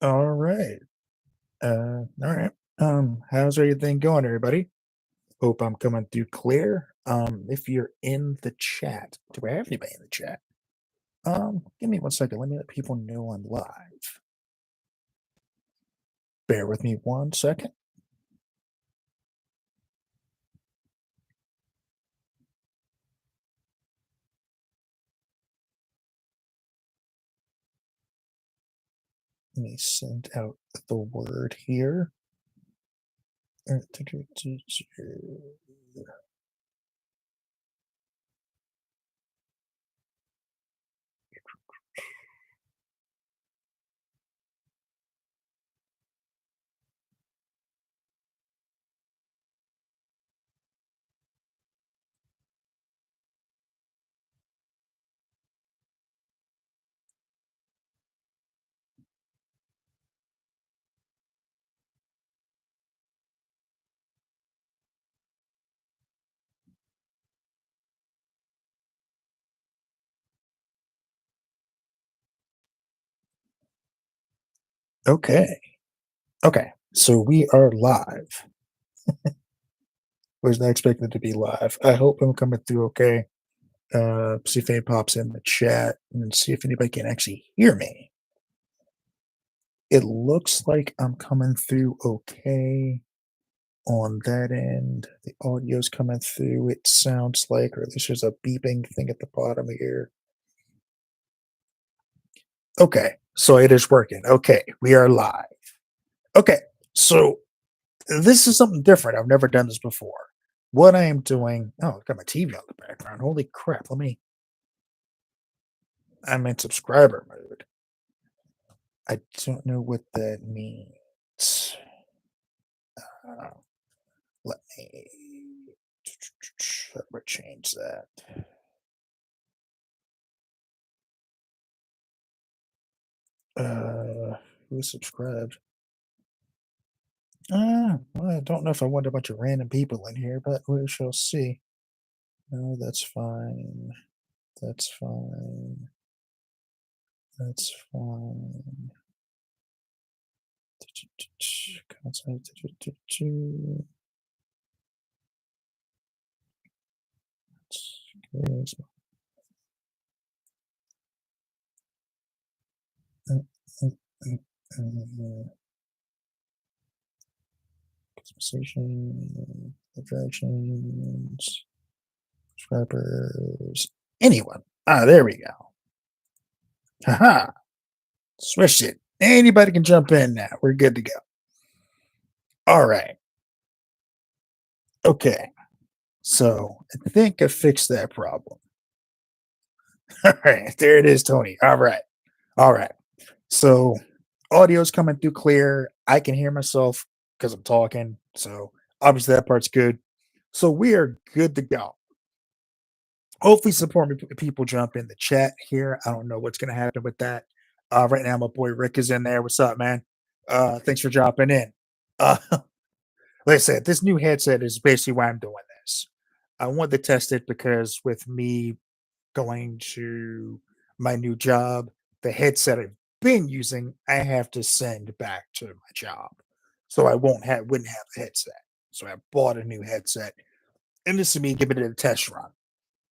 All right. All right. How's everything going, everybody? Hope I'm coming through clear. If you're in the chat, do I have anybody in the chat? Give me one second. Let me let people know I'm live. Bear with me one second. Let me send out the word here. Okay. Okay. So we are live. Was not expecting to be live. I hope I'm coming through okay. See if anybody pops in the chat and see if anybody can actually hear me. It looks like I'm coming through okay on that end. The audio's coming through, it sounds like, or at least there's a beeping thing at the bottom here. Okay, so it is working. Okay, we are live. Okay, so this is something different. I've never done this before. What I am doing, oh, I've got my TV on the background. Holy crap. I'm in subscriber mode. I don't know what that means. Uh, let me change that. Who subscribed? Well, I don't know if I want a bunch of random people in here, but we shall see. No, that's fine. That's fine. That's fine. Contact. Customization, directions, subscribers, anyone. There we go. Haha. Swish it. Anybody can jump in now. We're good to go. All right. Okay. So I think I fixed that problem. All right. There it is, Tony. All right. All right. So audio's coming through clear. I can hear myself because I'm talking. So obviously that part's good. So we are good to go. Hopefully, support me. People jump in the chat here. I don't know what's going to happen with that. Right now, my boy Rick is in there. What's up, man? Thanks for dropping in. Uh, like I said, this new headset is basically why I'm doing this. I wanted to test it because with me going to my new job, the headset I've been using, I have to send back to my job, so I wouldn't have a headset. So I bought a new headset, and this is me giving it a test run.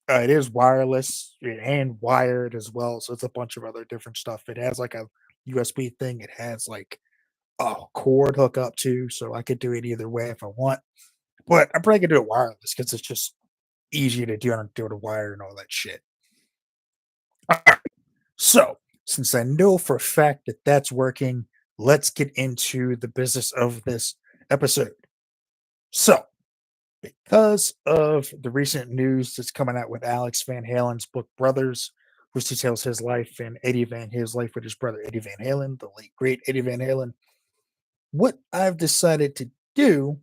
It is wireless and wired as well, so it's a bunch of other different stuff. It has like a USB thing. It has like a cord hook up too, so I could do it either way if I want. But I'm probably gonna do it wireless because it's just easier to do it a wire and all that shit. Alright, so since I know for a fact that that's working, let's get into the business of this episode. So, because of the recent news that's coming out with Alex Van Halen's book Brothers, which details his life and his life with his brother Eddie Van Halen, the late great Eddie Van Halen. What I've decided to do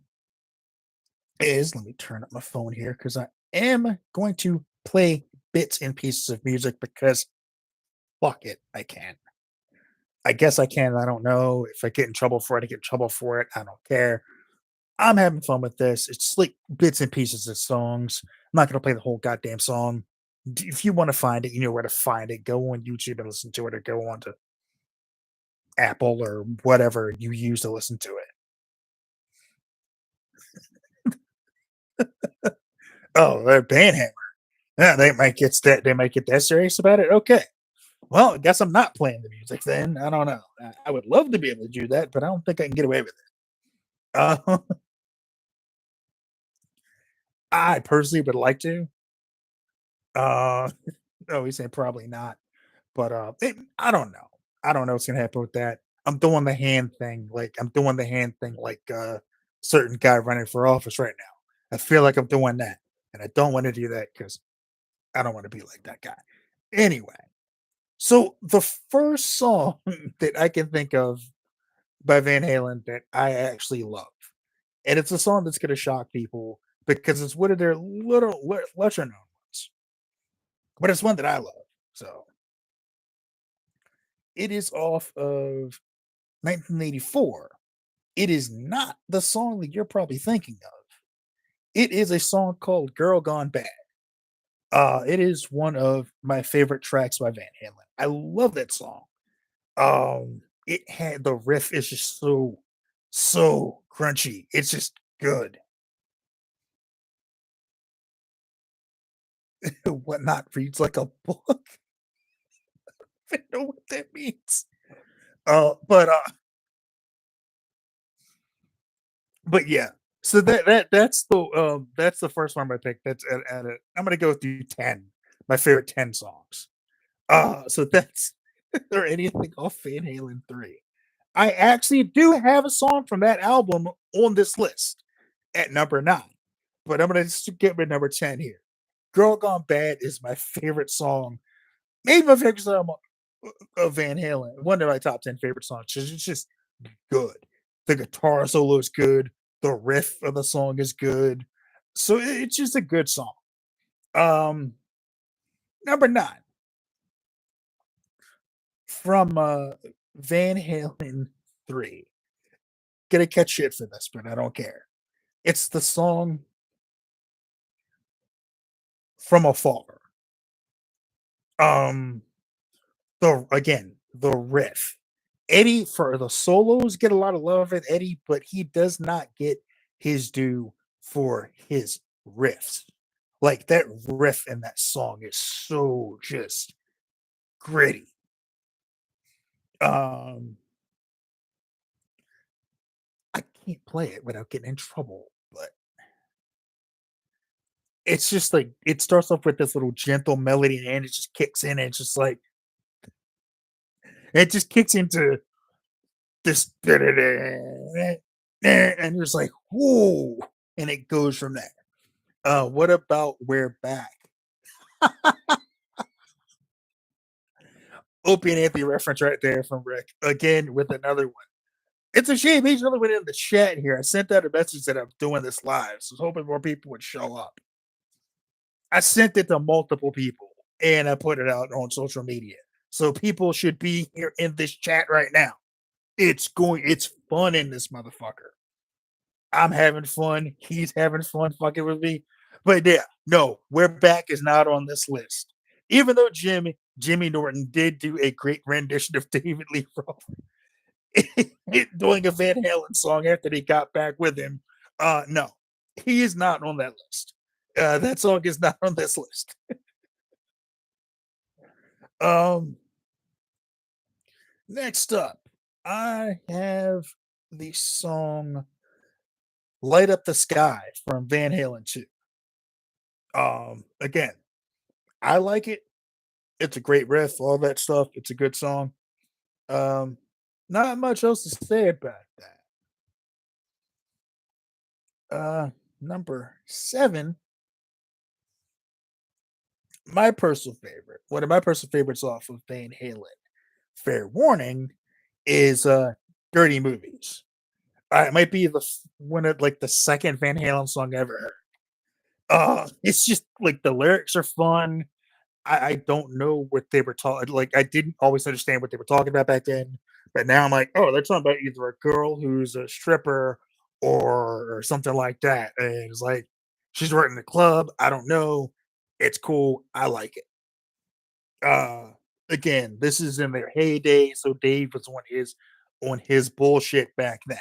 is let me turn up my phone here because I am going to play bits and pieces of music because fuck it, I can. I guess I can. I don't know if I get in trouble for it. I get in trouble for it. I don't care. I'm having fun with this. It's like bits and pieces of songs. I'm not gonna play the whole goddamn song. If you want to find it, you know where to find it. Go on YouTube and listen to it, or go on to Apple or whatever you use to listen to it. Oh, Bandhammer. Yeah, they might get that serious about it. Okay. Well, I guess I'm not playing the music then. I don't know. I would love to be able to do that, but I don't think I can get away with it. Uh, I personally would like to. Uh, no, we say probably not. But I don't know. I don't know what's gonna happen with that. I'm doing the hand thing, I'm doing the hand thing like certain guy running for office right now. I feel like I'm doing that, and I don't want to do that because I don't want to be like that guy. Anyway, so the first song that I can think of by Van Halen that I actually love, and it's a song that's gonna shock people because it's one of their lesser known ones, but it's one that I love. So it is off of 1984. It is not the song that you're probably thinking of. It is a song called Girl Gone Bad. It is one of my favorite tracks by Van Halen. I love that song. It had the riff is just so crunchy. It's just good. Whatnot reads like a book. I don't know what that means. But yeah. So that's the first one I picked. That's at it. I'm gonna go through 10. My favorite 10 songs. So that's or anything off Van Halen 3. I actually do have a song from that album on this list at number 9, but I'm gonna skip at number 10 here. Girl Gone Bad is my favorite song, maybe my favorite song of Van Halen, one of my top 10 favorite songs. It's just good. The guitar solo is good. The riff of the song is good. So it's just a good song. Um, Number 9 from Van Halen 3. Gonna catch shit for this, but I don't care. It's the song From Afar. Um, the riff. Eddie for the solos get a lot of love at Eddie, but he does not get his due for his riffs. Like that riff in that song is so just gritty. Um, I can't play it without getting in trouble, but it's just like it starts off with this little gentle melody and it just kicks in and it's just like it just kicks into this and you're just like, whoa, and it goes from there. What about We're Back? Opie and Anthony reference right there from Rick. Again with another one. It's a shame he's another one in the chat here. I sent out a message that I'm doing this live, so I was hoping more people would show up. I sent it to multiple people and I put it out on social media. So people should be here in this chat right now. It's fun in this motherfucker. I'm having fun. He's having fun fucking with me. But yeah, no, We're Back is not on this list. Even though Jimmy Norton did do a great rendition of David Lee Roth doing a Van Halen song after they got back with him. No, he is not on that list. That song is not on this list. Um, Next up, I have the song "Light Up the Sky" from Van Halen 2. Again, I like it. It's a great riff, all that stuff. It's a good song. Um, Not much else to say about that. Number 7, my personal favorite. One of my personal favorites off of Van Halen. Fair warning is Dirty Movies. It might be one of like the second Van Halen song I ever heard. It's just like the lyrics are fun. I don't know what they were talking. Like I didn't always understand what they were talking about back then, but now I'm like, oh, they're talking about either a girl who's a stripper or something like that. And it's like she's working the club. I don't know. It's cool. I like it. Again, this is in their heyday, so Dave was on his bullshit back then.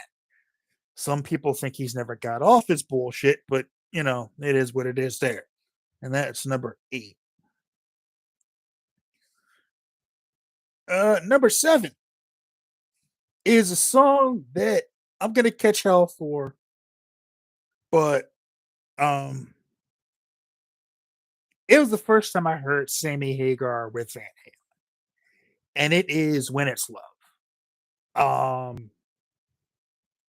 Some people think he's never got off his bullshit, but it is what it is there. And that's number 8. Number 7 is a song that I'm gonna catch hell for, but um it was the first time I heard Sammy Hagar with Van Halen, and it is When It's Love. Um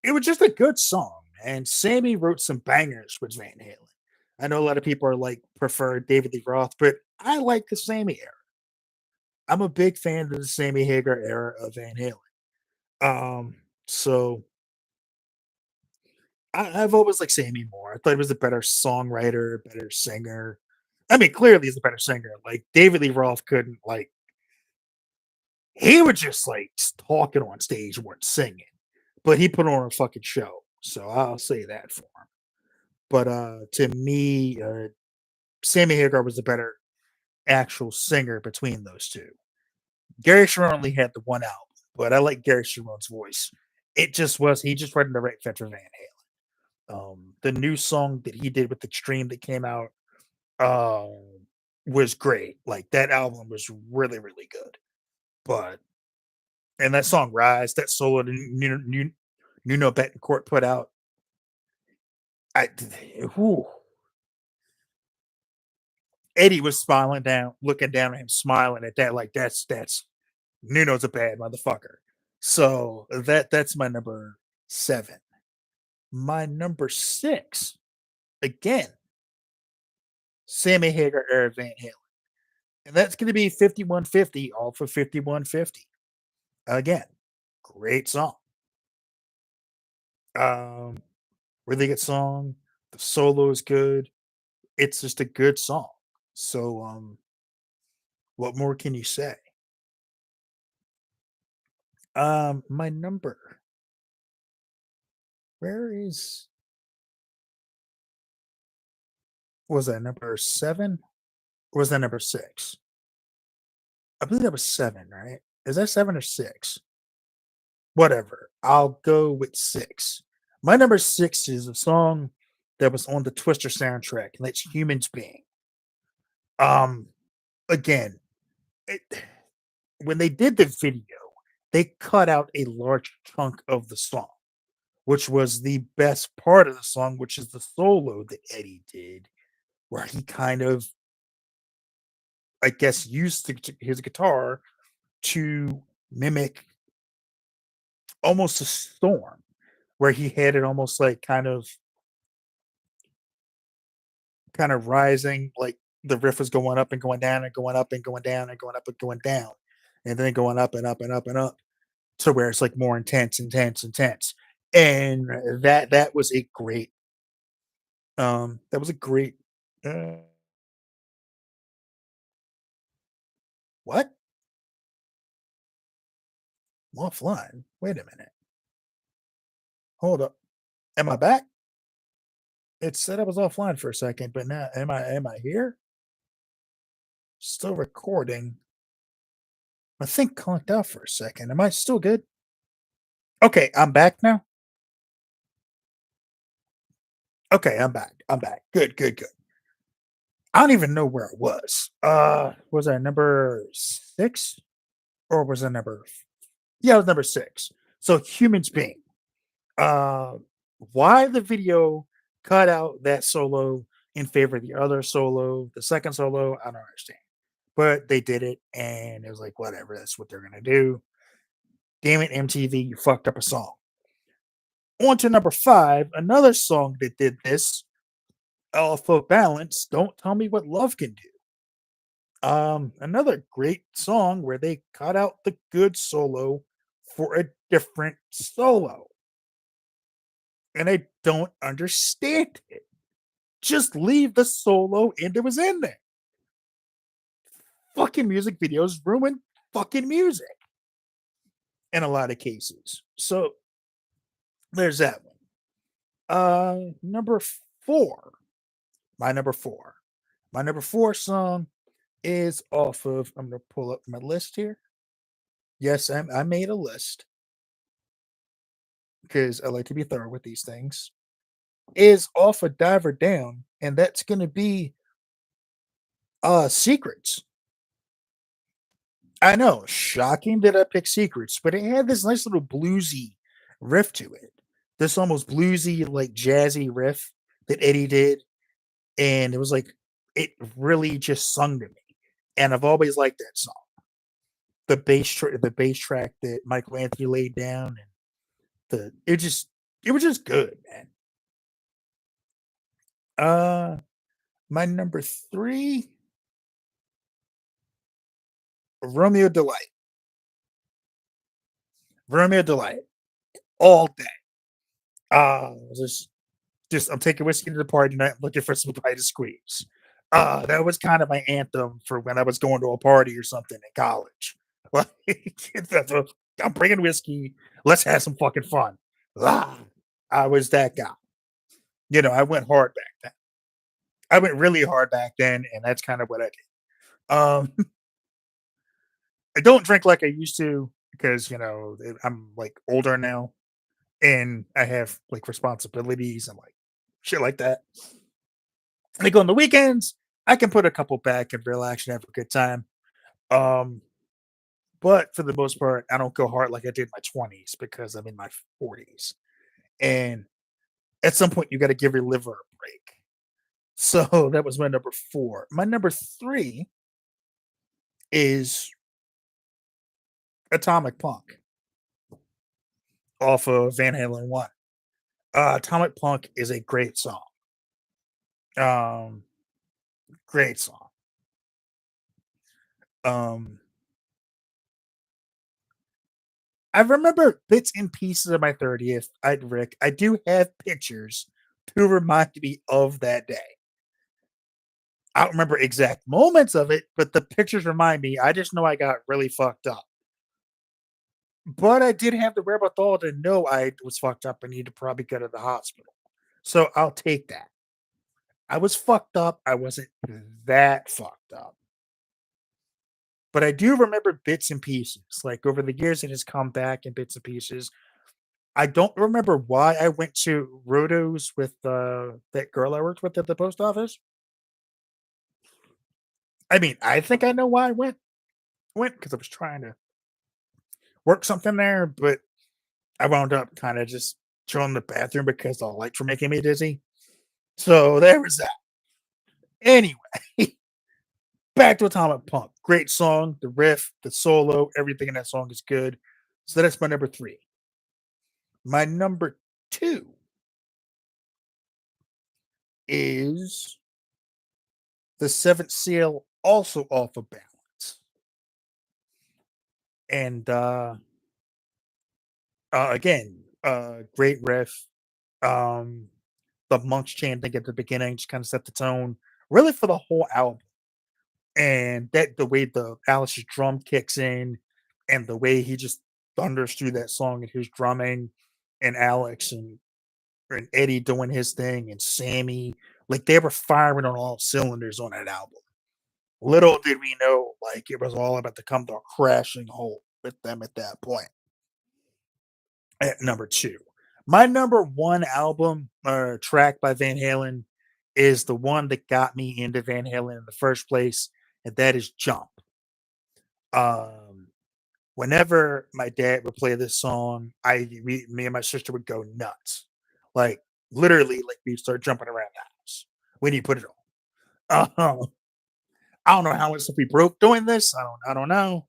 it was just a good song, and Sammy wrote some bangers with Van Halen. I know a lot of people are like prefer David Lee Roth, but I like the Sammy era. I'm a big fan of the Sammy Hagar era of Van Halen. So I've always liked Sammy more. I thought he was a better songwriter, better singer. I mean, clearly he's a better singer. Like David Lee Roth couldn't like he was just like talking on stage, weren't singing, but he put on a fucking show. So I'll say that for him. But to me, Sammy Hagar was the better actual singer between those two. Gary Sharon only had the one album, but I like Gary Sharon's voice. It just was he just wasn't the right fit for Van Halen. The new song that he did with Extreme that came out uh, was great. Like that album was really, really good. But and that song Rise, that solo that Nuno Betancourt put out, I whew, Eddie was smiling down, looking down at him, smiling at that. Like that's Nuno's a bad motherfucker. So that's my number 7. My number 6, again, Sammy Hagar era Van Halen. And that's gonna be 5150 off of 5150. Again, great song. Um, really good song. The solo is good. It's just a good song. So what more can you say? My number, where is was that number 7? Or was that number 6? I believe that was 7, right? Is that 7 or 6? Whatever. I'll go with 6. My number 6 is a song that was on the Twister soundtrack, and that's Humans Being. Um, again, it, when they did the video, they cut out a large chunk of the song, which was the best part of the song, which is the solo that Eddie did, where he kind of, I guess, used his guitar to mimic almost a storm, where he had it almost like kind of rising, like the riff was going up and going down and going up and going down and going up and going down, and then going up and up and up and up to where it's like more intense, intense, intense. And that was a great uh, what? I'm offline. Wait a minute. Hold up. Am I back? It said I was offline for a second, but now am I here? Still recording. I think conked out for a second. Am I still good? Okay, I'm back now. Okay, I'm back. I'm back. Good, good, good. I don't even know where I was. Was I number 6 or was I number yeah, it was number 6. So humans being. Uh why the video cut out that solo in favor of the other solo, the second solo, I don't understand. But they did it and it was like whatever, that's what they're gonna do. Damn it, MTV, you fucked up a song. On to number 5, another song that did this, for balance, Don't Tell Me What Love Can Do. Another great song where they cut out the good solo for a different solo. And I don't understand it. Just leave the solo and it was in there. Fucking music videos ruin fucking music in a lot of cases. So there's that one. Number 4. My number 4. My number 4 song is off of I'm gonna pull up my list here. Yes, I made a list because I like to be thorough with these things. Is off of Diver Down, and that's gonna be Secrets. I know, shocking that I picked Secrets, but it had this nice little bluesy riff to it. This almost bluesy, like jazzy riff that Eddie did, and it was like it really just sung to me. And I've always liked that song. The bass track that Michael Anthony laid down, and it was just good, man. Uh, my number 3, Romeo Delight. Romeo Delight all day. Just I'm taking whiskey to the party tonight, looking for somebody to squeeze. That was kind of my anthem for when I was going to a party or something in college. Like, that's I'm bringing whiskey. Let's have some fucking fun. Ah, I was that guy. You know, I went hard back then. I went really hard back then, and that's kind of what I did. I don't drink like I used to because I'm like older now, and I have like responsibilities and like shit like that. Like on the weekends, I can put a couple back and relax and have a good time. Um, but for the most part, I don't go hard like I did in my 20s because I'm in my 40s. And at some point, you got to give your liver a break. So that was my number 4. My number 3 is Atomic Punk off of Van Halen 1. Atomic Punk is a great song. Um, Great song. Um, I remember bits and pieces of my 30th. Rick, I do have pictures to remind me of that day. I don't remember exact moments of it, but the pictures remind me. I just know I got really fucked up. But I did have the wherewithal to know I was fucked up and need to probably go to the hospital. So I'll take that. I was fucked up. I wasn't that fucked up. But I do remember bits and pieces. Like over the years, it has come back in bits and pieces. I don't remember why I went to Rotos with that girl I worked with at the post office. I mean, I think I know why I went because I was trying to work something there, but I wound up kind of just chilling in the bathroom because the lights were making me dizzy. So there was that. Anyway, back to Atomic Punk. Great song, the riff, the solo, everything in that song is good. So that's my number 3. My number 2 is the Seventh Seal, also off of Balance. And again, great riff. Um, the monks chanting at the beginning just kind of set the tone, really for the whole album. And that the way the Alice's drum kicks in, and the way he just thunders through that song and his drumming, and Alex and Eddie doing his thing, and Sammy, like they were firing on all cylinders on that album. Little did we know, like it was all about to come to a crashing halt with them at that point. At number 2. My number 1 album or track by Van Halen is the one that got me into Van Halen in the first place, and that is Jump. Um, Whenever my dad would play this song, me and my sister would go nuts. Like literally, like we start jumping around the house when you put it on. I don't know how much stuff we broke doing this. I don't know.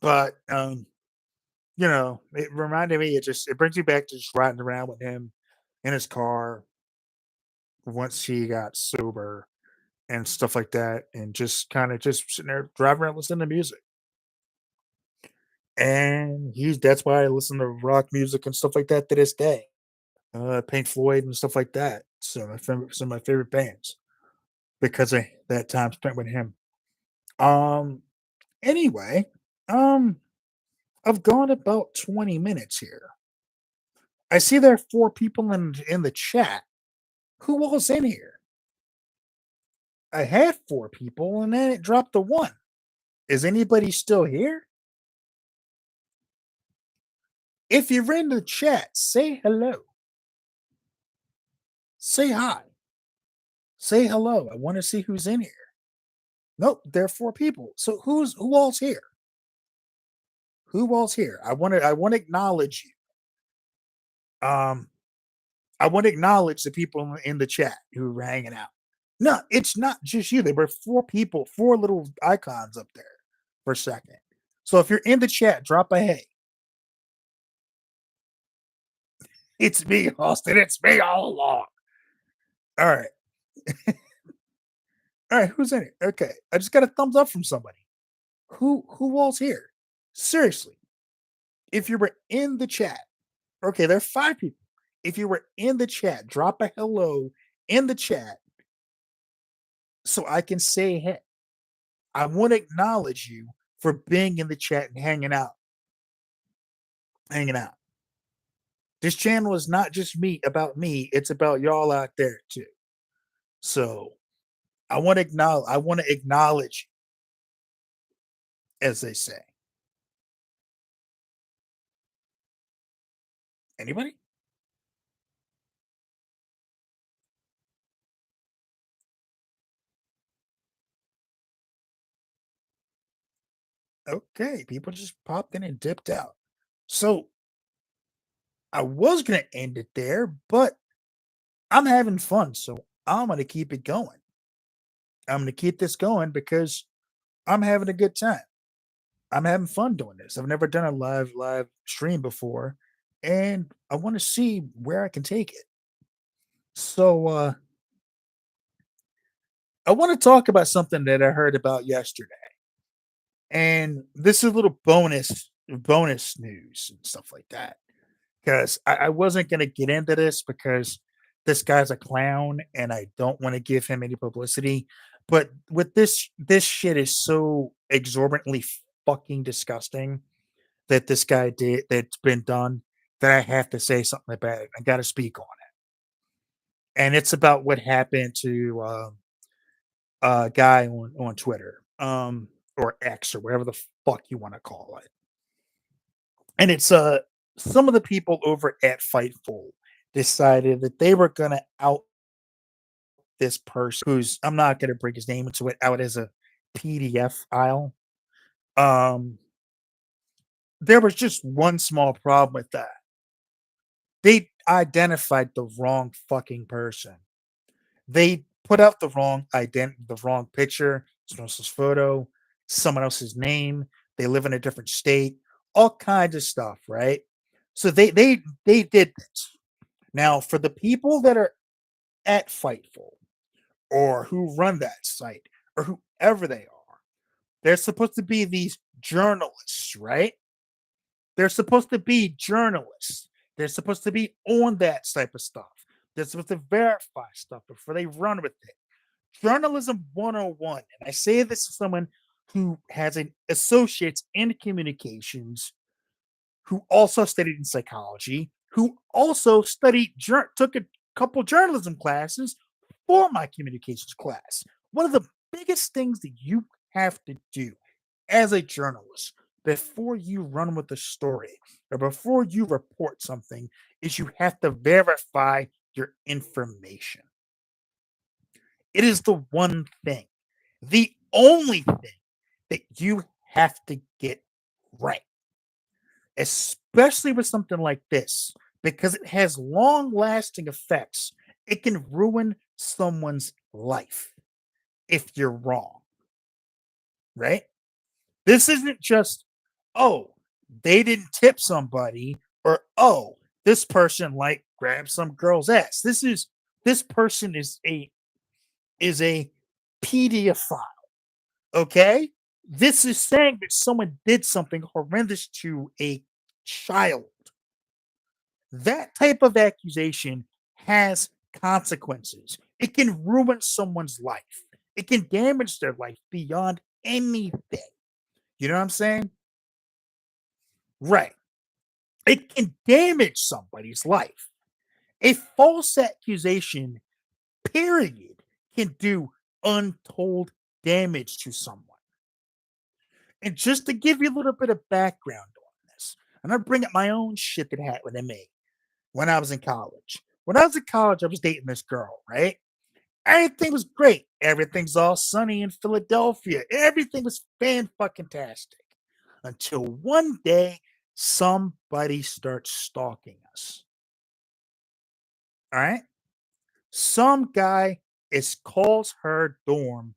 But it reminded me, it brings me back to just riding around with him in his car once he got sober and stuff like that, and just kind of just sitting there driving around listening to music. And he's that's why I listen to rock music and stuff like that to this day. Pink Floyd and stuff like that. So some of my favorite bands because of that time spent with him. Um. Anyway, um, I've gone about 20 minutes here. I see there are 4 people in the chat. Who all's in here? I had 4 people, and then it dropped to 1. Is anybody still here? If you're in the chat, say hello. Say hi. Say hello. I want to see who's in here. Nope, there are four people. So who all's here? Who all's here? I want to acknowledge you. I want to acknowledge the people in the chat who are hanging out. No, it's not just you. There were four people, four little icons up there for a second. So if you're in the chat, drop a hey. It's me, Austin. It's me all along. All right. All right. Who's in it? Okay. I just got a thumbs up from somebody. Who all's here? Seriously. If you were in the chat, okay, there are five people. If you were in the chat, drop a hello in the chat so I can say hey. I want to acknowledge you for being in the chat and hanging out. Hanging out. This channel is not just me about me, it's about y'all out there too. So I want to acknowledge, as they say. Anybody? Okay, people just popped in and dipped out. So I was gonna end it there, but I'm having fun, so I'm gonna keep it going. I'm gonna keep this going because I'm having a good time. I'm having fun doing this. I've never done a live stream before, and I want to see where I can take it. So I want to talk about something that I heard about yesterday. And this is a little bonus news and stuff like that. Because I wasn't gonna get into this because this guy's a clown and I don't want to give him any publicity. But with this shit is so exorbitantly fucking disgusting that this guy did that's been done that I have to say something about it. I gotta speak on it. And it's about what happened to a guy on Twitter, or X or whatever the fuck you want to call it. And it's some of the people over at Fightful decided that they were gonna out this person who's I'm not gonna bring his name into it out as a PDF file. Um, there was just one small problem with that. They identified the wrong fucking person. They put out the wrong picture, someone else's photo, someone else's name. They live in a different state, all kinds of stuff, right? So they did this. Now, for the people that are at Fightful or who run that site or whoever they are, they're supposed to be these journalists, right? They're supposed to be journalists. They're supposed to be on that type of stuff. They're supposed to verify stuff before they run with it. Journalism 101. And I say this as someone who has an associate's in communications, who also studied in psychology, who also took a couple journalism classes for my communications class. One of the biggest things that you have to do as a journalist before you run with the story or before you report something is you have to verify your information. It is the one thing, the only thing that you have to get right, especially with something like this, because it has long lasting effects. It can ruin someone's life if you're wrong, right? This isn't just, oh, they didn't tip somebody, or oh, this person like grabbed some girl's ass. This person is a pedophile. Okay? This is saying that someone did something horrendous to a child. That type of accusation has consequences. It can ruin someone's life. It can damage their life beyond anything. You know what I'm saying? Right. It can damage somebody's life. A false accusation, period, can do untold damage to someone. And just to give you a little bit of background on this, I'm gonna bring up my own shit that happened to me when I was in college. When I was in college, I was dating this girl, right? Everything was great. Everything's all sunny in Philadelphia. Everything was fan fucking tastic. Until one day, somebody starts stalking us. All right. Some guy is calls her dorm,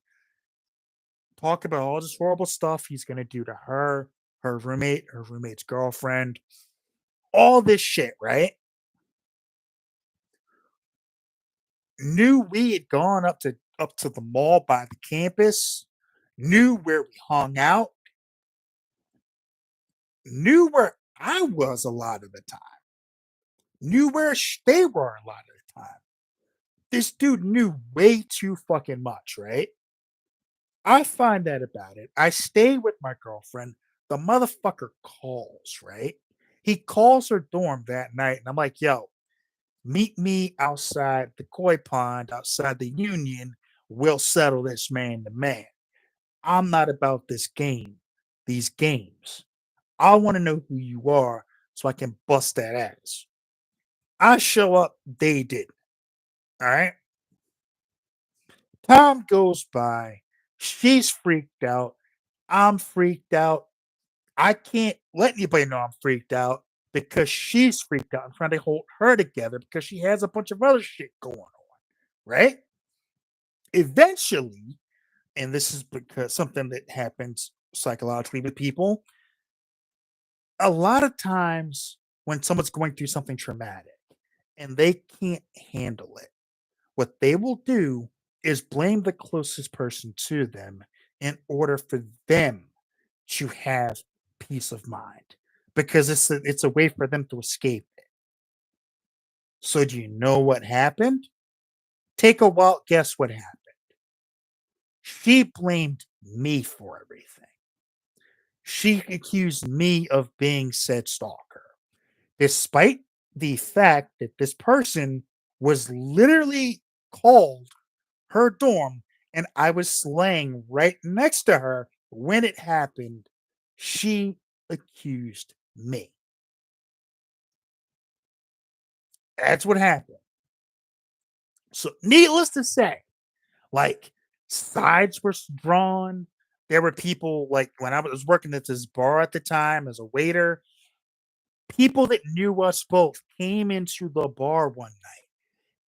talk about all this horrible stuff he's gonna do to her, her roommate, her roommate's girlfriend, all this shit, right? Knew we had gone up to the mall by the campus, knew where we hung out, knew where I was a lot of the time, knew where they were a lot of the time. This dude knew way too fucking much, right? I find that about it. I stay with my girlfriend. The motherfucker calls, right? He calls her dorm that night, and I'm like, yo, meet me outside the koi pond, outside the union. We'll settle this man to man. I'm not about these games. I want to know who you are so I can bust that ass. I show up, they didn't. All right. Time goes by. She's freaked out. I'm freaked out. I can't let anybody know I'm freaked out because she's freaked out. I'm trying to hold her together because she has a bunch of other shit going on. Right. Eventually, and this is because something that happens psychologically with people, a lot of times when someone's going through something traumatic and they can't handle it, what they will do is blame the closest person to them in order for them to have peace of mind because it's a way for them to escape it. So do you know what happened? Take a wild guess what happened. She blamed me for everything. She accused me of being said stalker, despite the fact that this person was literally called her dorm and I was laying right next to her when it happened. She accused me. That's what happened. So, needless to say, like sides were drawn. There were people like when I was working at this bar at the time as a waiter, people that knew us both came into the bar one night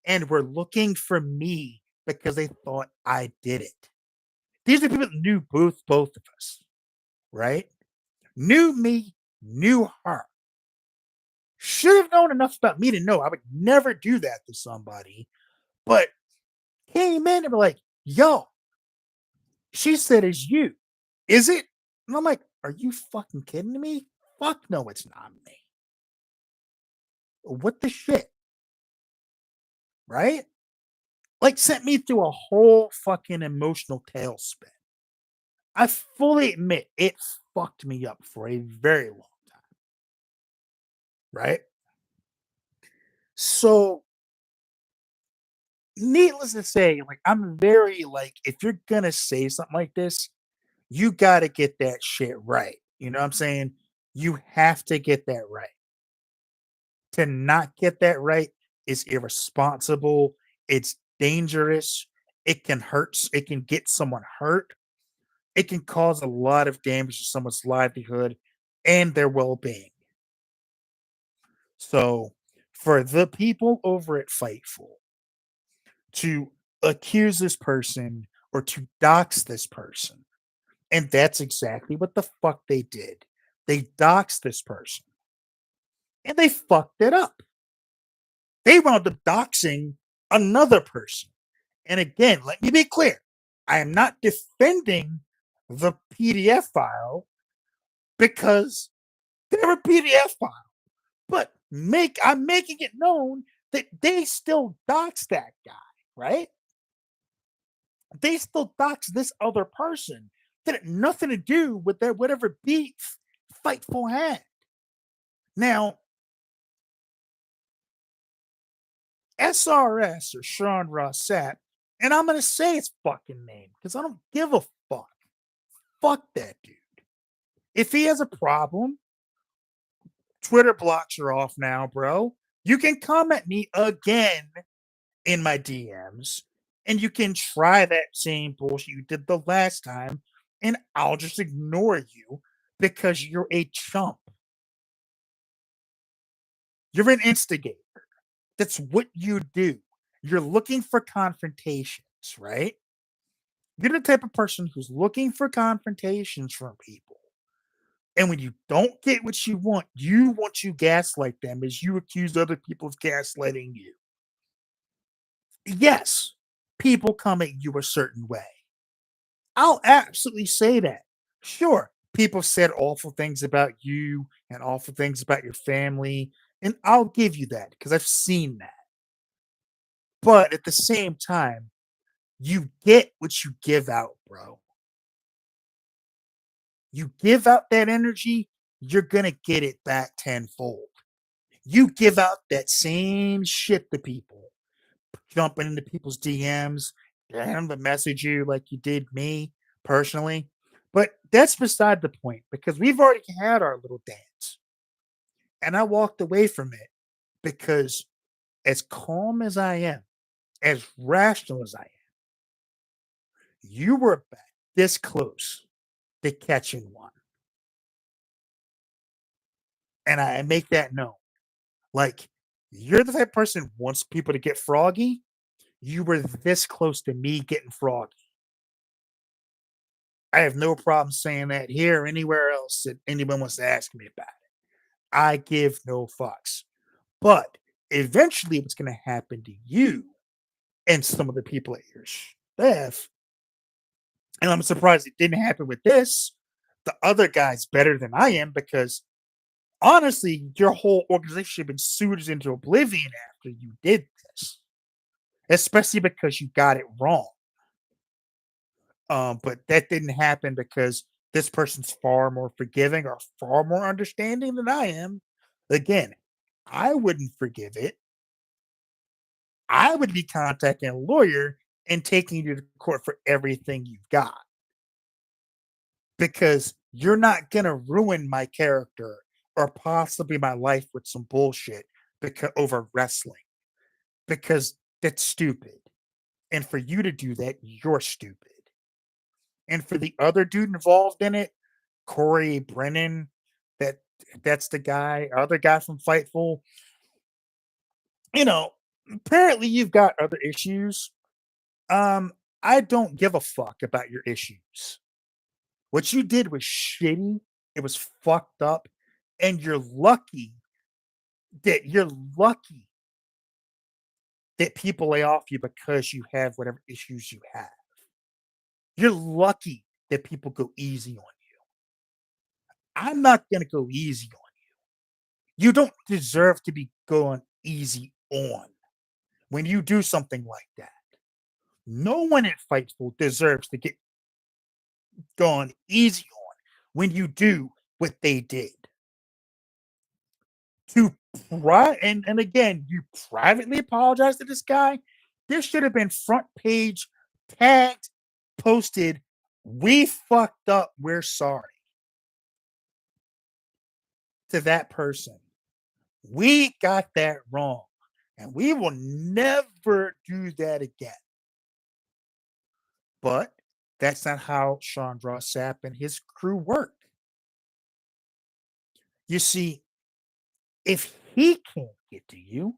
and were looking for me because they thought I did it. These are people that knew both of us, right? Knew me, knew her. Should have known enough about me to know I would never do that to somebody, but came in and were like, yo, she said it's you. Is it? And I'm like, are you fucking kidding me? Fuck no, it's not me. What the shit? Right? Like sent me through a whole fucking emotional tailspin. I fully admit it fucked me up for a very long time. Right? So needless to say, like I'm very like, if you're gonna say something like this, you gotta get that shit right. You know what I'm saying? You have to get that right. To not get that right is irresponsible. It's dangerous. It can get someone hurt. It can cause a lot of damage to someone's livelihood and their well-being. So, for the people over at Fightful to accuse this person or to dox this person, and that's exactly what the fuck they did. They doxed this person and they fucked it up. They wound up doxing another person. And again, let me be clear. I am not defending the PDF file because they're a PDF file. But I'm making it known that they still dox that guy, right? They still dox this other person that had nothing to do with their whatever beef Fightful had. Now, SRS or Sean Rossap, and I'm gonna say his fucking name because I don't give a fuck. Fuck that dude. If he has a problem, Twitter blocks are off now, bro. You can come at me again in my DMs, and you can try that same bullshit you did the last time, and I'll just ignore you because you're a chump. You're an instigator. That's what you do. You're looking for confrontations, right? You're the type of person who's looking for confrontations from people. And when you don't get what you want to gaslight them as you accuse other people of gaslighting you. Yes, people come at you a certain way. I'll absolutely say that. Sure, people said awful things about you and awful things about your family, and I'll give you that because I've seen that. But at the same time, you get what you give out, bro. You give out that energy, you're gonna get it back tenfold. You give out that same shit to people, jumping into people's DMs, getting them to message you like you did me personally. But that's beside the point because we've already had our little dance. And I walked away from it because as calm as I am, as rational as I am, you were back this close to catching one. And I make that known. Like, you're the type of person who wants people to get froggy. You were this close to me getting froggy. I have no problem saying that here or anywhere else that anyone wants to ask me about it. I give no fucks. But eventually, what's going to happen to you and some of the people at your staff, and I'm surprised it didn't happen with this. The other guy's better than I am because honestly, your whole organization been sued into oblivion after you did this, especially because you got it wrong. But that didn't happen because this person's far more forgiving or far more understanding than I am. Again, I wouldn't forgive it. I would be contacting a lawyer and taking you to court for everything you've got because you're not going to ruin my character or possibly my life with some bullshit because over wrestling because that's stupid. And for you to do that, you're stupid. And for the other dude involved in it, Corey Brennan, that that's the guy, other guy from Fightful. You know, apparently you've got other issues. Um, I don't give a fuck about your issues. What you did was shitty. It was fucked up, and you're lucky that people lay off you because you have whatever issues you have. You're lucky that people go easy on you. I'm not gonna go easy on you. You don't deserve to be going easy on when you do something like that. No one at Fightful deserves to get gone easy on when you do what they did. To and again, you privately apologize to this guy. This should have been front page tagged, posted. We fucked up. We're sorry to that person. We got that wrong, and we will never do that again. But that's not how Chandra Sapp and his crew work. You see, if he can't get to you,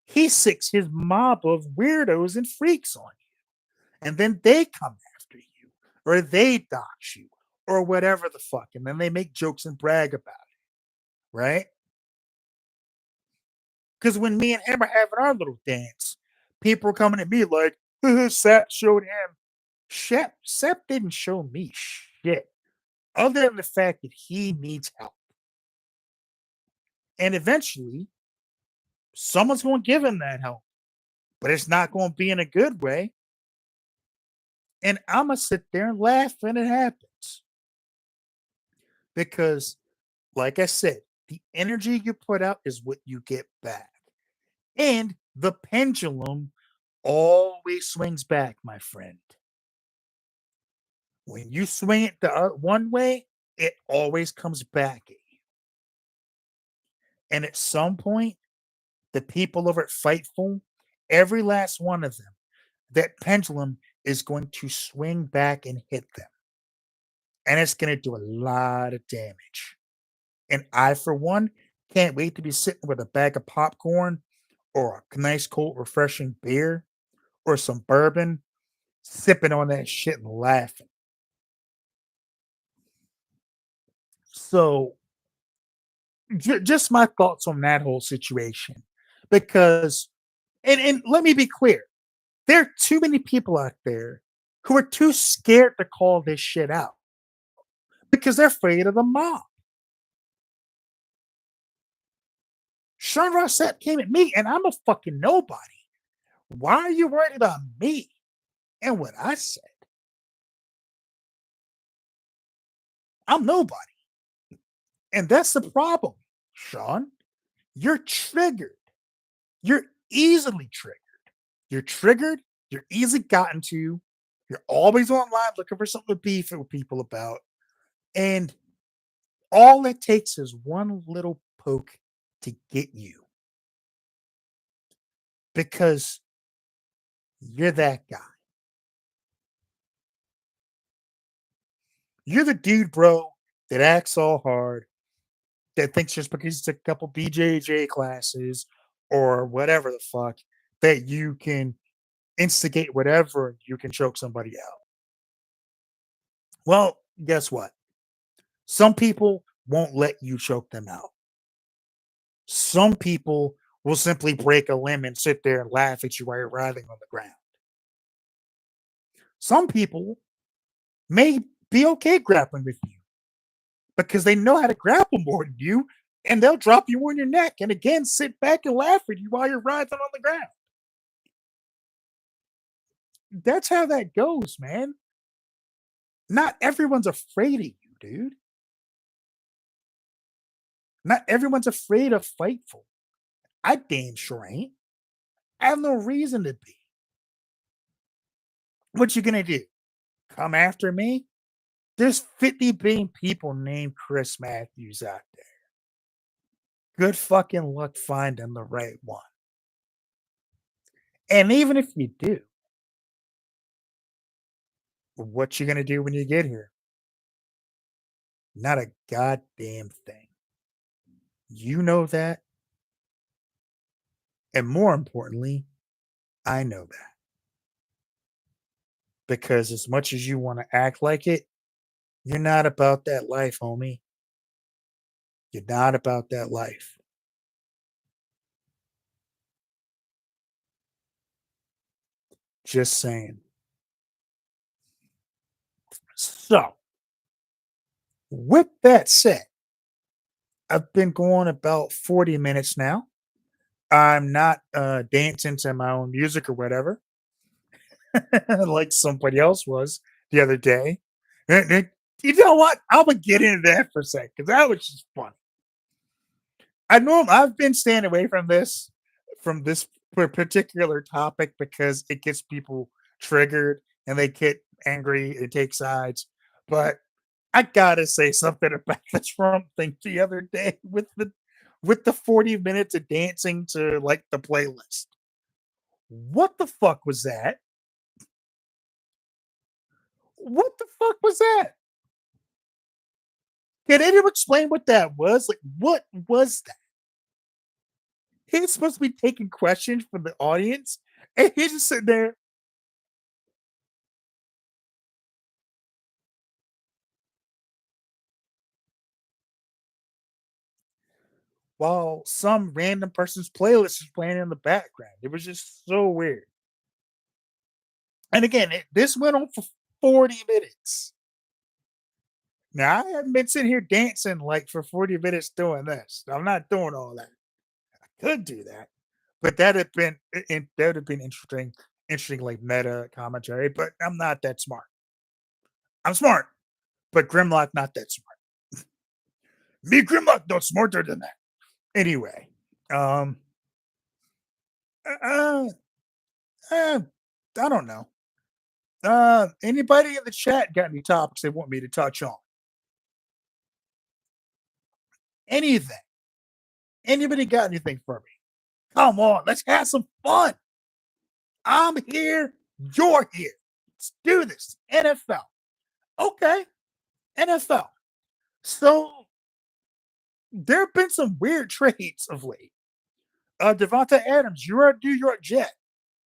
he sicks his mob of weirdos and freaks on you. And then they come after you, or they dox you, or whatever the fuck. And then they make jokes and brag about it, right? Because when me and him are having our little dance, people are coming at me like, Sap showed him. Sep didn't show me shit other than the fact that he needs help. And eventually, someone's going to give him that help, but it's not going to be in a good way. And I'm going to sit there and laugh when it happens. Because, like I said, the energy you put out is what you get back. And the pendulum always swings back, my friend. When you swing it the one way, it always comes back at you. And at some point, the people over at Fightful, every last one of them, that pendulum is going to swing back and hit them. And it's going to do a lot of damage. And I, for one, can't wait to be sitting with a bag of popcorn or a nice, cold, refreshing beer or some bourbon, sipping on that shit and laughing. So, just my thoughts on that whole situation. Because, and let me be clear, there are too many people out there who are too scared to call this shit out because they're afraid of the mob. Sean Rossett came at me, and I'm a fucking nobody. Why are you worried about me and what I said? I'm nobody. And that's the problem, Sean. You're triggered. You're easily triggered. You're triggered. You're easily gotten to. You're always online looking for something to beef with people about. And all it takes is one little poke to get you because you're that guy. You're the dude, bro, that acts all hard, that thinks just because you took a couple BJJ classes or whatever the fuck that you can instigate whatever and you can choke somebody out. Well, guess what? Some people won't let you choke them out. Some people will simply break a limb and sit there and laugh at you while you're writhing on the ground. Some people may be okay grappling with you because they know how to grapple more than you, and they'll drop you on your neck and again sit back and laugh at you while you're writhing on the ground. That's how that goes, man. Not everyone's afraid of you, dude. Not everyone's afraid of Fightful. I damn sure ain't. I have no reason to be. What you gonna do? Come after me? There's 50 billion people named Chris Matthews out there. Good fucking luck finding the right one. And even if you do, what you gonna do when you get here? Not a goddamn thing. You know that, and more importantly, I know that. Because as much as you want to act like it, you're not about that life, homie. You're not about that life. Just saying. So, with that said, I've been going about 40 minutes now. I'm not dancing to my own music or whatever, like somebody else was the other day. You know what? I'm gonna get into that for a second because that was just fun. I've been staying away from this particular topic because it gets people triggered and they get angry and take sides. But I gotta say something about the Trump thing the other day with the 40 minutes of dancing to like the playlist. What the fuck was that? What the fuck was that? Can anyone explain what that was? Like, what was that? He's supposed to be taking questions from the audience, and he's just sitting there while some random person's playlist is playing in the background. It was just so weird. And again, this went on for 40 minutes. Now, I haven't been sitting here dancing like for 40 minutes doing this. I'm not doing all that. I could do that, but that would have been interesting like meta commentary. But I'm not that smart. I'm smart, but Grimlock not that smart. Me, Grimlock, not smarter than that. Anyway, um, uh, uh, I don't know. Anybody in the chat got any topics they want me to touch on? Anything. Anybody got anything for me? Come on, let's have some fun. I'm here. You're here. Let's do this. NFL. Okay. NFL. So there have been some weird trades of late. Devonta Adams, you're a New York Jet.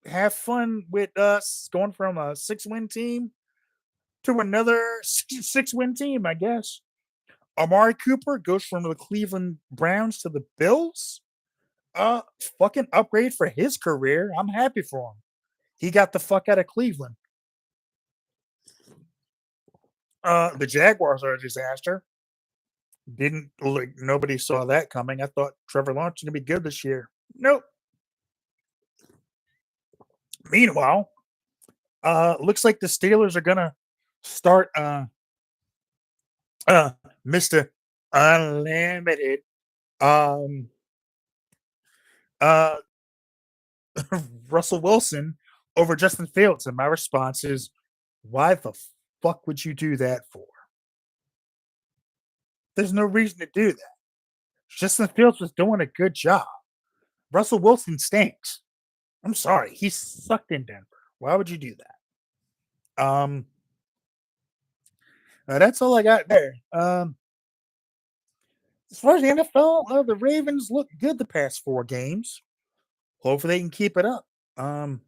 Have fun with us going from a 6-win team to another 6-win team, I guess. Amari Cooper goes from the Cleveland Browns to the Bills. Uh, Fucking upgrade for his career. I'm happy for him. He got the fuck out of Cleveland. The Jaguars are a disaster. Didn't like nobody saw that coming. I thought Trevor Lawrence was gonna be good this year. Nope. Meanwhile, looks like the Steelers are gonna start uh Mr. Unlimited. Um uh Russell Wilson over Justin Fields. And my response is, why the fuck would you do that for? There's no reason to do that. Justin Fields was doing a good job. Russell Wilson stinks. I'm sorry, he sucked in Denver. Why would you do that? That's all I got there. As far as the NFL, the Ravens look good the past 4 games. Hopefully, they can keep it up. Um,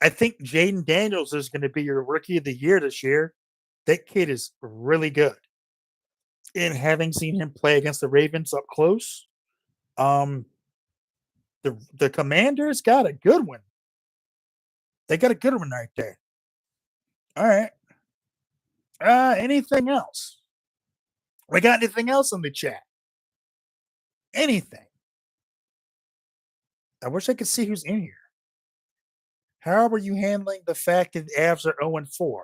I think Jaden Daniels is going to be your rookie of the year this year. That kid is really good. And having seen him play against the Ravens up close, um, the Commanders got a good one. They got a good one right there. All right. Anything else? We got anything else in the chat? Anything? I wish I could see who's in here. How are you handling the fact that the Avs are 0-4?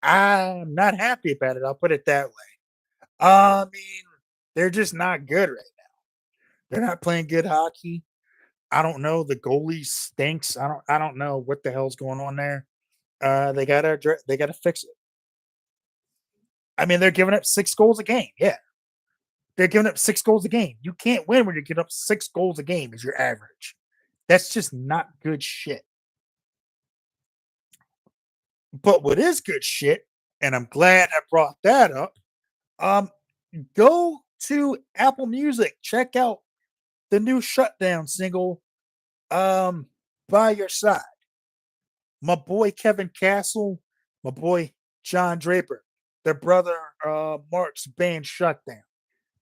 I'm not happy about it. I'll put it that way. I mean, they're just not good right now. They're not playing good hockey. I don't know. The goalie stinks. I don't know what the hell's going on there. They gotta fix it. I mean, they're giving up 6 goals a game. Yeah, they're giving up 6 goals a game. You can't win when you're giving up 6 goals a game as your average. That's just not good shit. But what is good shit, and I'm glad I brought that up. Um, Go to Apple Music. Check out the new Shutdown single, um, "By Your Side." My boy Kevin Castle, my boy John Draper, their brother Mark's band Shutdown.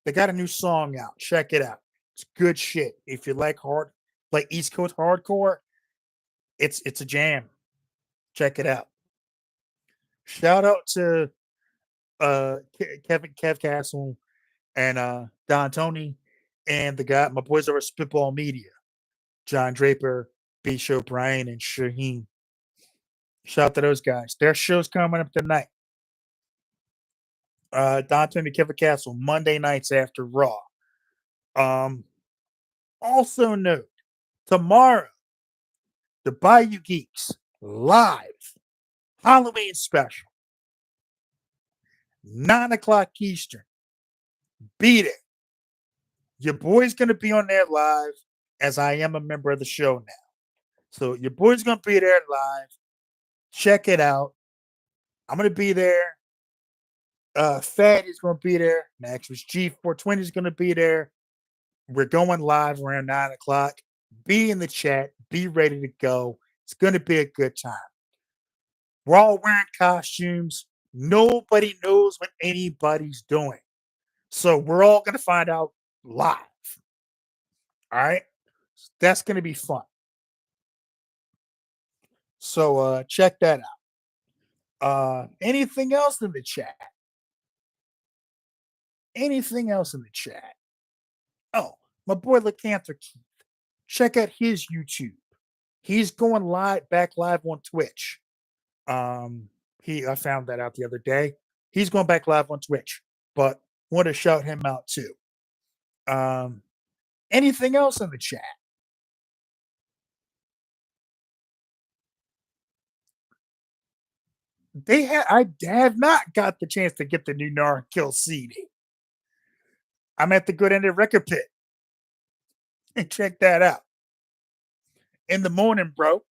They got a new song out. Check it out. It's good shit. If you like East Coast hardcore, it's a jam. Check it out. Shout out to Kevin Kev Castle and Don Tony and the guy my boys over at Spitball Media, John Draper, B. Show Brian, and Shaheen. Shout out to those guys. Their show's coming up tonight. Don Tony, Kevin Castle, Monday nights after Raw. Um, Also note tomorrow, the Bayou Geeks live Halloween special, 9 o'clock Eastern. Beat it. Your boy's gonna be on there live, as I am a member of the show now. So your boy's gonna be there live. Check it out. I'm gonna be there. Fat is gonna be there. Max was G420 is gonna be there. We're going live around 9 o'clock. Be in the chat. Be ready to go. It's gonna be a good time. We're all wearing costumes. Nobody knows what anybody's doing. So we're all gonna find out live. All right. That's gonna be fun. So check that out. Anything else in the chat? Anything else in the chat? Oh, my boy Lycanthro Keith. Check out his YouTube. He's going back live on Twitch. I found that out the other day. He's going back live on Twitch, but want to shout him out too. Um, Anything else in the chat? I have not got the chance to get the new Nar Kill CD. I'm at the Good Ended Record Pit and check that out in the morning, bro.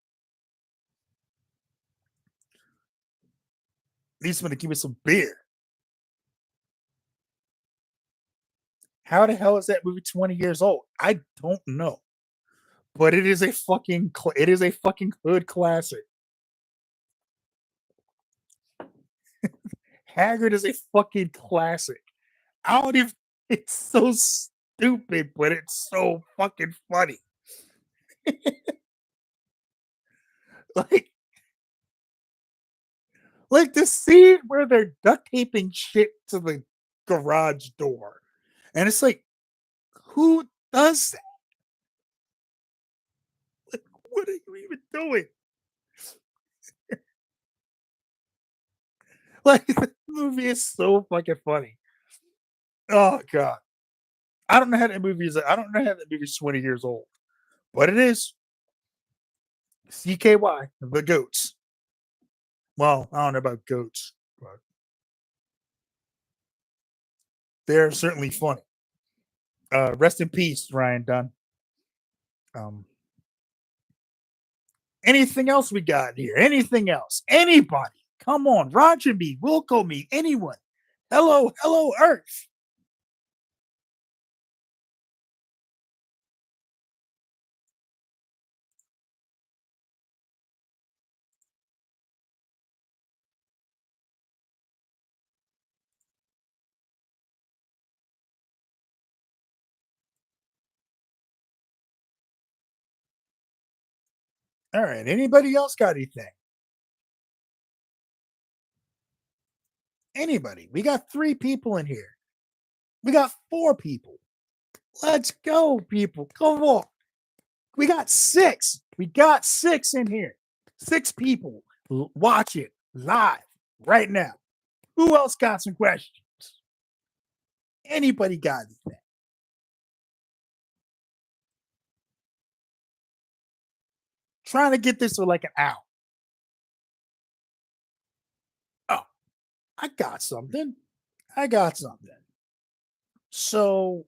Needs someone to give me some beer. How the hell is that movie 20 years old? I don't know, but it is a fucking hood classic. Haggard is a fucking classic. I don't even. It's so stupid, but it's so fucking funny. Like, like the scene where they're duct taping shit to the garage door, and it's like, who does that? Like, what are you even doing? Like, the movie is so fucking funny. Oh god, I don't know how that movie is. I don't know how that movie's 20 years old, but it is. CKY, the goats. Well, I don't know about goats, but they're certainly funny. Rest in peace, Ryan Dunn. Um, anything else we got here? Anything else? Anybody? Come on, Roger me, Wilco me, anyone. Hello, hello, Earth. All right. Anybody else got anything? Anybody? We got 3 people in here. We got 4 people. Let's go, people. Come on. We got 6. We got 6 in here. 6 people watch it live right now. Who else got some questions? Anybody got anything? Trying to get this for like an hour. Oh, I got something. I got something. So,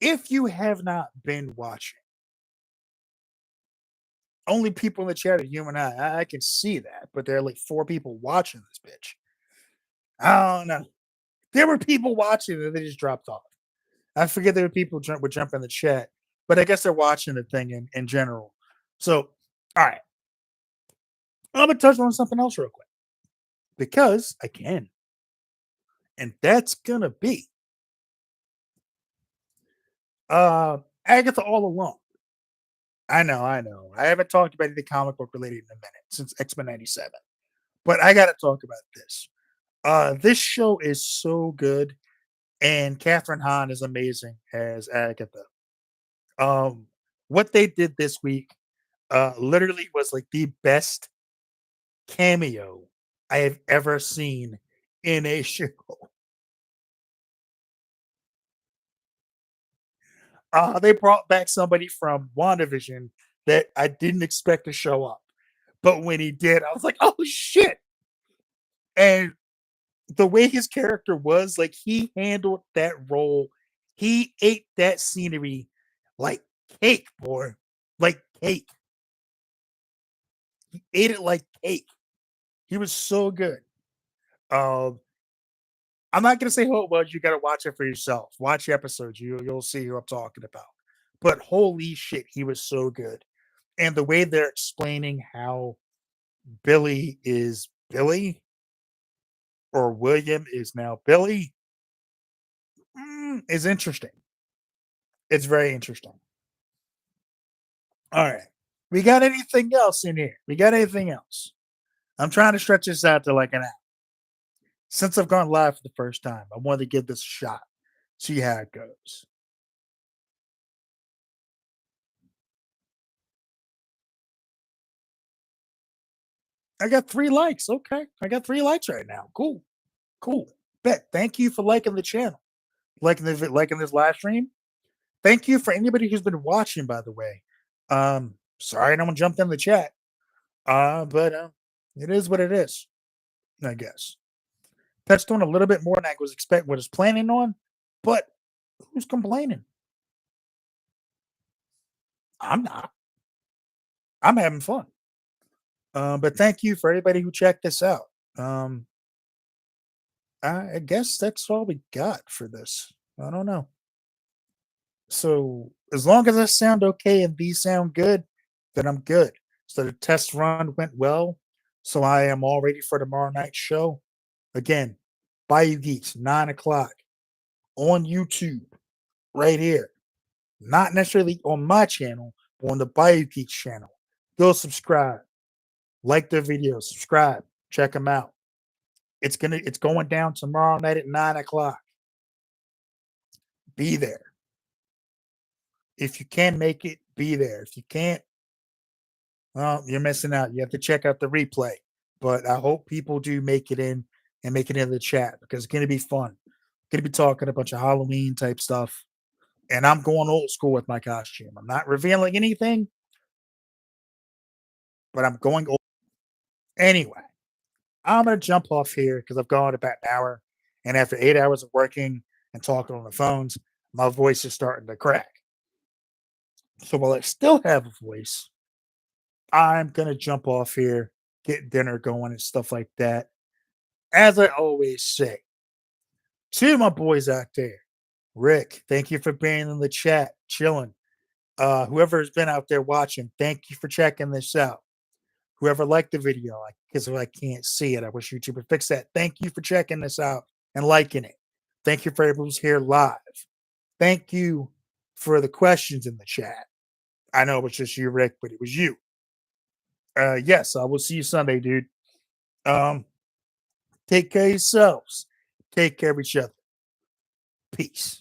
if you have not been watching, only people in the chat are you and I can see that, but there are like 4 people watching this bitch. I don't know. There were people watching and they just dropped off. I forget there were people would jump in the chat, but I guess they're watching the thing in general. So, all right, I'm gonna touch on something else real quick because I can, and that's gonna be Agatha all along. I know, I know. I haven't talked about anything comic book related in a minute since X-Men 97, but I gotta talk about this. This show is so good, and Catherine Hahn is amazing as Agatha. Um, what they did this week, literally was like the best cameo I have ever seen in a show. They brought back somebody from WandaVision that I didn't expect to show up, but when he did, I was like, "Oh shit!" And the way his character was, like he handled that role, he ate that scenery like cake, boy, like cake. He ate it like cake. He was so good. Um, I'm not gonna say who it was. You got to watch it for yourself. Watch the episodes. You'll see who I'm talking about. But holy shit, he was so good. And the way they're explaining how Billy is Billy or William is now Billy is interesting. It's very interesting. All right. We got anything else in here? We got anything else? I'm trying to stretch this out to like an hour. Since I've gone live for the first time, I wanted to give this a shot, see how it goes. I got 3 likes. Okay. I got 3 likes right now. Cool. Cool. Bet. Thank you for liking the channel, liking this live stream. Thank you for anybody who's been watching, by the way. Sorry no one jumped in the chat. But it is what it is. I guess. That's doing a little bit more than I was planning on, but who's complaining? I'm not. I'm having fun. But thank you for everybody who checked this out. Um, I guess that's all we got for this. I don't know. So as long as I sound okay and these sound good, then I'm good. So the test run went well. So I am all ready for tomorrow night's show. Again, Bayou Geeks, 9 o'clock on YouTube, right here. Not necessarily on my channel, but on the Bayou Geeks channel. Go subscribe, like their videos, subscribe, check them out. It's going down tomorrow night at 9 o'clock. Be there. If you can make it, be there. If you can't, well, you're missing out. You have to check out the replay. But I hope people do make it in and make it in the chat because it's gonna be fun. Gonna be talking a bunch of Halloween type stuff. And I'm going old school with my costume. I'm not revealing anything, but I'm going old. Anyway, I'm gonna jump off here because I've gone about an hour. And after 8 hours of working and talking on the phones, my voice is starting to crack. So while I still have a voice, I'm gonna jump off here, get dinner going and stuff like that. As I always say, to my boys out there, Rick, thank you for being in the chat, chilling. Whoever has been out there watching, thank you for checking this out. Whoever liked the video, because I can't see it, I wish YouTube would fix that. Thank you for checking this out and liking it. Thank you for everyone who's here live. Thank you for the questions in the chat. I know it was just you, Rick, but it was you. Yes, I will see you Sunday, dude. Um, take care of yourselves. Take care of each other. Peace.